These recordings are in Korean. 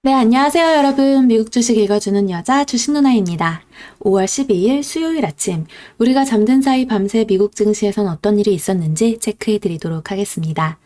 네, 안녕하세요, 여러분. 미국 주식 읽어주는 여자 주식 누나입니다. 5월 12일 수요일 아침, 우리가 잠든 사이 밤새 미국 증시에선 어떤 일이 있었는지 체크해 드리도록 하겠습니다.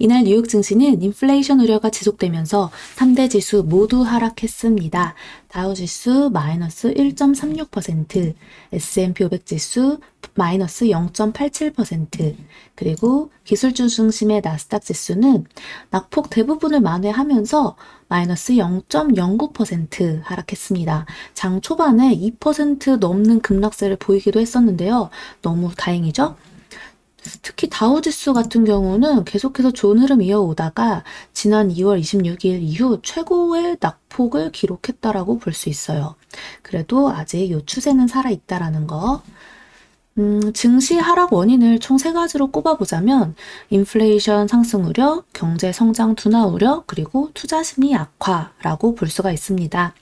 이날 뉴욕 증시는 인플레이션 우려가 지속되면서 3대 지수 모두 하락했습니다. 다우 지수 마이너스 1.36%, S&P 500 지수 마이너스 0.87%, 그리고 기술주 중심의 나스닥 지수는 낙폭 대부분을 만회하면서 마이너스 0.09% 하락했습니다. 장 초반에 2% 넘는 급락세를 보이기도 했었는데요. 너무 다행이죠? 특히 다우지수 같은 경우는 계속해서 좋은 흐름 이어오다가 지난 2월 26일 이후 최고의 낙폭을 기록했다라고 볼 수 있어요. 그래도 아직 이 추세는 살아있다라는 거. 증시 하락 원인을 총 세 가지로 꼽아보자면 인플레이션 상승 우려, 경제 성장 둔화 우려, 그리고 투자 심리 악화라고 볼 수가 있습니다.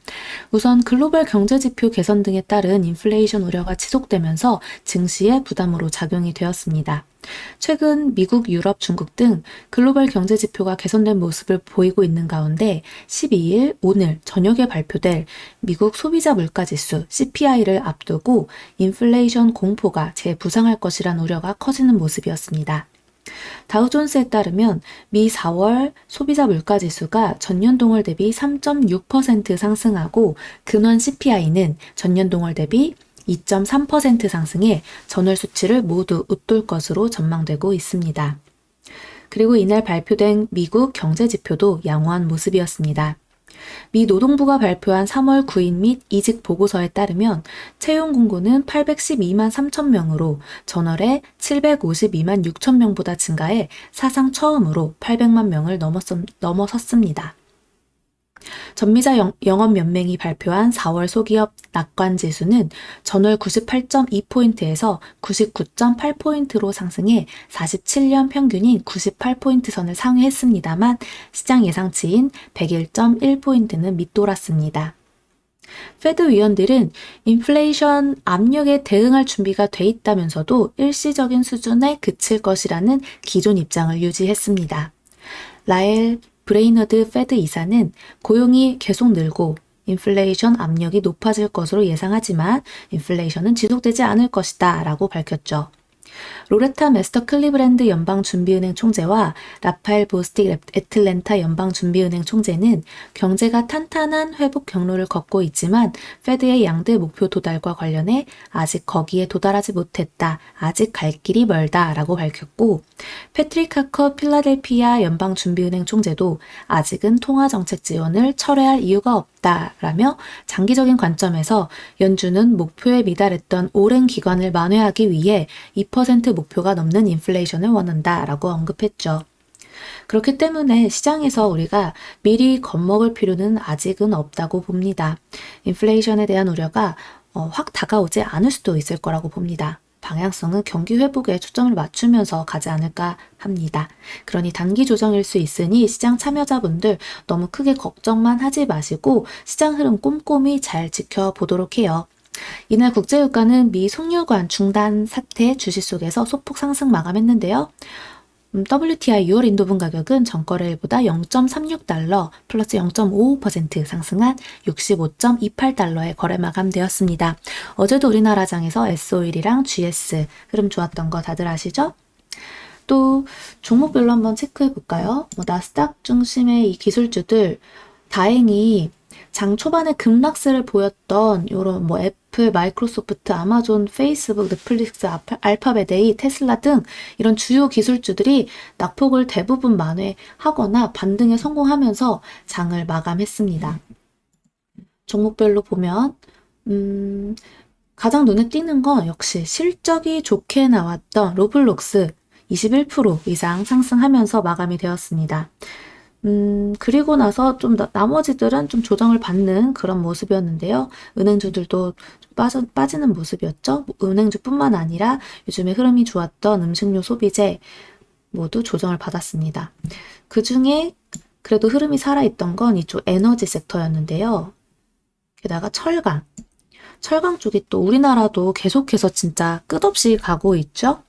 우선 글로벌 경제 지표 개선 등에 따른 인플레이션 우려가 지속되면서 증시에 부담으로 작용이 되었습니다. 최근 미국, 유럽, 중국 등 글로벌 경제 지표가 개선된 모습을 보이고 있는 가운데 12일 오늘 저녁에 발표될 미국 소비자 물가지수 CPI를 앞두고 인플레이션 공포가 재부상할 것이란 우려가 커지는 모습이었습니다. 다우존스에 따르면 미 4월 소비자 물가지수가 전년 동월 대비 3.6% 상승하고 근원 CPI는 전년 동월 대비 2.3% 상승해 전월 수치를 모두 웃돌 것으로 전망되고 있습니다. 그리고 이날 발표된 미국 경제 지표도 양호한 모습이었습니다. 미 노동부가 발표한 3월 구인 및 이직 보고서에 따르면 채용 공고는 812만 3천 명으로 전월에 752만 6천 명보다 증가해 사상 처음으로 800만 명을 넘어섰습니다. 전미자 영업연맹이 발표한 4월 소기업 낙관 지수는 전월 98.2포인트에서 99.8포인트로 상승해 47년 평균인 98포인트 선을 상회했습니다만 시장 예상치인 101.1포인트는 밑돌았습니다. 페드 위원들은 인플레이션 압력에 대응할 준비가 돼 있다면서도 일시적인 수준에 그칠 것이라는 기존 입장을 유지했습니다. 라엘 브레이너드 페드 이사는 고용이 계속 늘고 인플레이션 압력이 높아질 것으로 예상하지만 인플레이션은 지속되지 않을 것이다 라고 밝혔죠. 로레타 메스터 클리브랜드 연방준비은행 총재와 라파엘 보스틱 애틀랜타 연방준비은행 총재는 경제가 탄탄한 회복 경로를 걷고 있지만 페드의 양대 목표 도달과 관련해 아직 거기에 도달하지 못했다. 아직 갈 길이 멀다 라고 밝혔고 패트릭 하커 필라델피아 연방준비은행 총재도 아직은 통화정책 지원을 철회할 이유가 없다 라며 장기적인 관점에서 연준은 목표에 미달했던 오랜 기간을 만회하기 위해 2% 목표가 넘는 인플레이션을 원한다 라고 언급했죠. 그렇기 때문에 시장에서 우리가 미리 겁먹을 필요는 아직은 없다고 봅니다. 인플레이션에 대한 우려가 확 다가오지 않을 수도 있을 거라고 봅니다. 방향성은 경기 회복에 초점을 맞추면서 가지 않을까 합니다. 그러니 단기 조정일 수 있으니 시장 참여자분들 너무 크게 걱정만 하지 마시고 시장 흐름 꼼꼼히 잘 지켜보도록 해요. 이날 국제유가는 미 송유관 중단 사태 주시 속에서 소폭 상승 마감했는데요. WTI 6월 인도분 가격은 전거래일보다 0.36달러 플러스 0.55% 상승한 65.28달러에 거래 마감되었습니다. 어제도 우리나라장에서 S-오일이랑 GS 흐름 좋았던 거 다들 아시죠? 또 종목별로 한번 체크해 볼까요? 나스닥 중심의 이 기술주들 다행히 장 초반에 급락세를 보였던 이런 애플, 마이크로소프트, 아마존, 페이스북, 넷플릭스, 알파벳 A, 테슬라 등 이런 주요 기술주들이 낙폭을 대부분 만회하거나 반등에 성공하면서 장을 마감했습니다. 종목별로 보면 가장 눈에 띄는 건 역시 실적이 좋게 나왔던 로블록스 21% 이상 상승하면서 마감이 되었습니다. 그리고 나서 좀 나머지들은 좀 조정을 받는 그런 모습이었는데요. 은행주들도 빠지는 모습이었죠. 은행주뿐만 아니라 요즘에 흐름이 좋았던 음식료 소비재 모두 조정을 받았습니다. 그 중에 그래도 흐름이 살아있던 건 이쪽 에너지 섹터였는데요. 게다가 철강 쪽이 또 우리나라도 계속해서 진짜 끝없이 가고 있죠.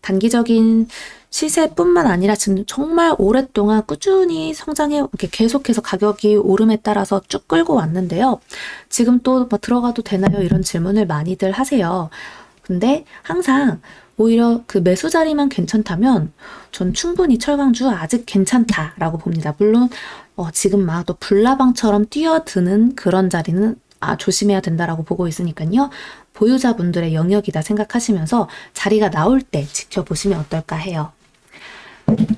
단기적인 시세뿐만 아니라 지금 정말 오랫동안 꾸준히 성장해 이렇게 계속해서 가격이 오름에 따라서 쭉 끌고 왔는데요. 지금 또 뭐 들어가도 되나요? 이런 질문을 많이들 하세요. 근데 항상 오히려 그 매수 자리만 괜찮다면 전 충분히 철강주 아직 괜찮다라고 봅니다. 물론 지금 막 또 불나방처럼 뛰어드는 그런 자리는 조심해야 된다라고 보고 있으니까요. 보유자분들의 영역이다 생각하시면서 자리가 나올 때 지켜보시면 어떨까 해요.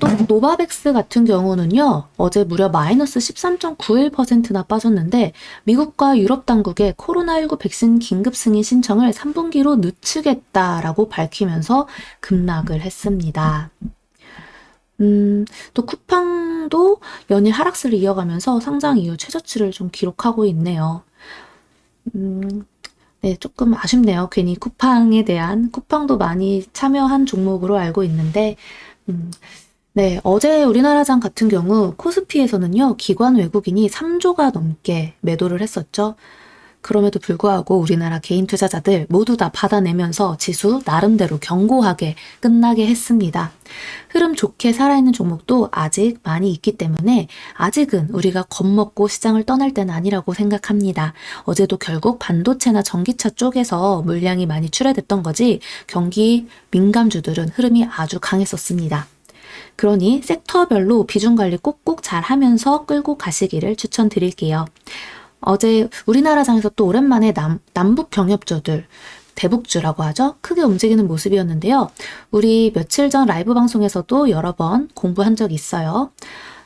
또 노바백스 같은 경우는요. 어제 무려 마이너스 13.91%나 빠졌는데 미국과 유럽 당국의 코로나19 백신 긴급 승인 신청을 3분기로 늦추겠다라고 밝히면서 급락을 했습니다. 또 쿠팡도 연일 하락세를 이어가면서 상장 이후 최저치를 좀 기록하고 있네요. 네, 조금 아쉽네요. 괜히 쿠팡도 많이 참여한 종목으로 알고 있는데, 네, 어제 우리나라장 같은 경우 코스피에서는요, 기관 외국인이 3조가 넘게 매도를 했었죠. 그럼에도 불구하고 우리나라 개인 투자자들 모두 다 받아내면서 지수 나름대로 견고하게 끝나게 했습니다. 흐름 좋게 살아있는 종목도 아직 많이 있기 때문에 아직은 우리가 겁먹고 시장을 떠날 때는 아니라고 생각합니다. 어제도 결국 반도체나 전기차 쪽에서 물량이 많이 출하됐던 거지 경기 민감주들은 흐름이 아주 강했었습니다. 그러니 섹터별로 비중 관리 꼭꼭 잘 하면서 끌고 가시기를 추천드릴게요. 어제 우리나라장에서 또 오랜만에 남북 경협주들, 대북주라고 하죠. 크게 움직이는 모습이었는데요. 우리 며칠 전 라이브 방송에서도 여러 번 공부한 적이 있어요.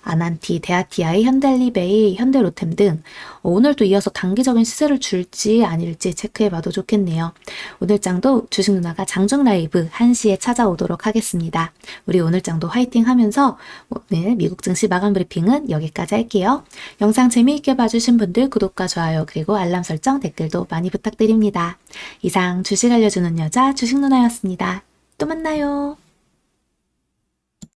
아난티, 데아티아이, 현대리베이, 현대로템 등 오늘도 이어서 단기적인 시세를 줄지 아닐지 체크해봐도 좋겠네요. 오늘 장도 주식 누나가 장중 라이브 1시에 찾아오도록 하겠습니다. 우리 오늘 장도 화이팅 하면서 오늘 미국 증시 마감 브리핑은 여기까지 할게요. 영상 재미있게 봐주신 분들 구독과 좋아요 그리고 알람 설정 댓글도 많이 부탁드립니다. 이상 주식 알려주는 여자 주식 누나였습니다. 또 만나요.